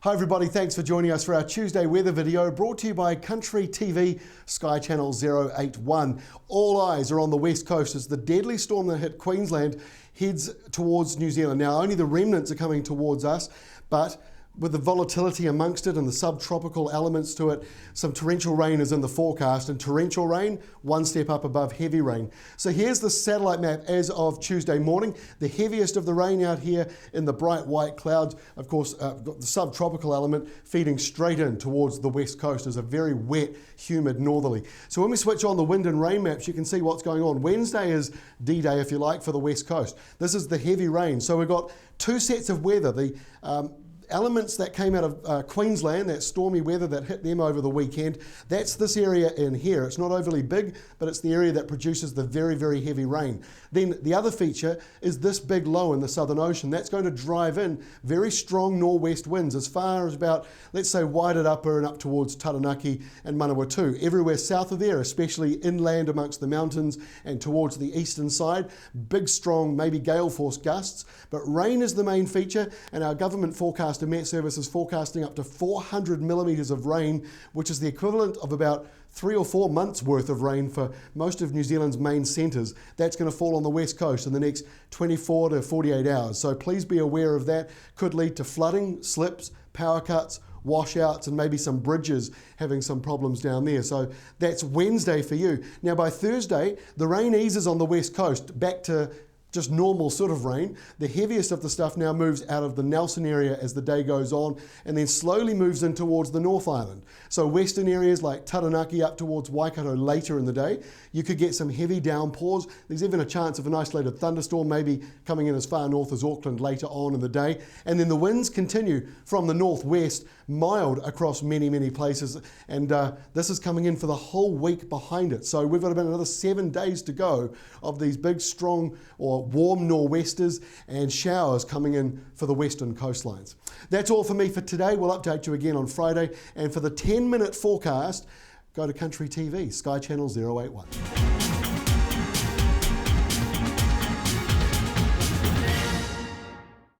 Hi everybody, thanks for joining us for our Tuesday weather video brought to you by Country TV, Sky Channel 081. All eyes are on the west coast as the deadly storm that hit Queensland heads towards New Zealand. Now only the remnants are coming towards us, but with the volatility amongst it and the subtropical elements to it, some torrential rain is in the forecast, and torrential rain, one step up above heavy rain. So here's the satellite map as of Tuesday morning. The heaviest of the rain out here in the bright white clouds, of course, got the subtropical element feeding straight in towards the west coast as a very wet, humid northerly. So when we switch on the wind and rain maps, you can see what's going on. Wednesday is D-Day, if you like, for the west coast. This is the heavy rain. So we've got two sets of weather. The elements that came out of Queensland, that stormy weather that hit them over the weekend, that's this area in here. It's not overly big, but it's the area that produces the very, very heavy rain. Then the other feature is this big low in the Southern Ocean. That's going to drive in very strong northwest winds as far as about, let's say, Waited Upper and up towards Taranaki and Manawatu. Everywhere south of there, especially inland amongst the mountains and towards the eastern side, big, strong, maybe gale force gusts. But rain is the main feature, and our government forecast Met Service is forecasting up to 400 millimetres of rain, which is the equivalent of about 3 or 4 months worth of rain for most of New Zealand's main centres. That's going to fall on the west coast in the next 24 to 48 hours. So please be aware of that. Could lead to flooding, slips, power cuts, washouts, and maybe some bridges having some problems down there. So that's Wednesday for you. Now by Thursday, the rain eases on the west coast back to just normal sort of rain. The heaviest of the stuff now moves out of the Nelson area as the day goes on and then slowly moves in towards the North Island. So western areas like Taranaki up towards Waikato later in the day, you could get some heavy downpours. There's even a chance of an isolated thunderstorm maybe coming in as far north as Auckland later on in the day. And then the winds continue from the northwest, mild across many, many places. And this is coming in for the whole week behind it. So we've got about another 7 days to go of these big, strong or warm nor'westers and showers coming in for the western coastlines. That's all for me for today. We'll update you again on Friday. And for the 10-minute forecast, go to Country TV, Sky Channel 081.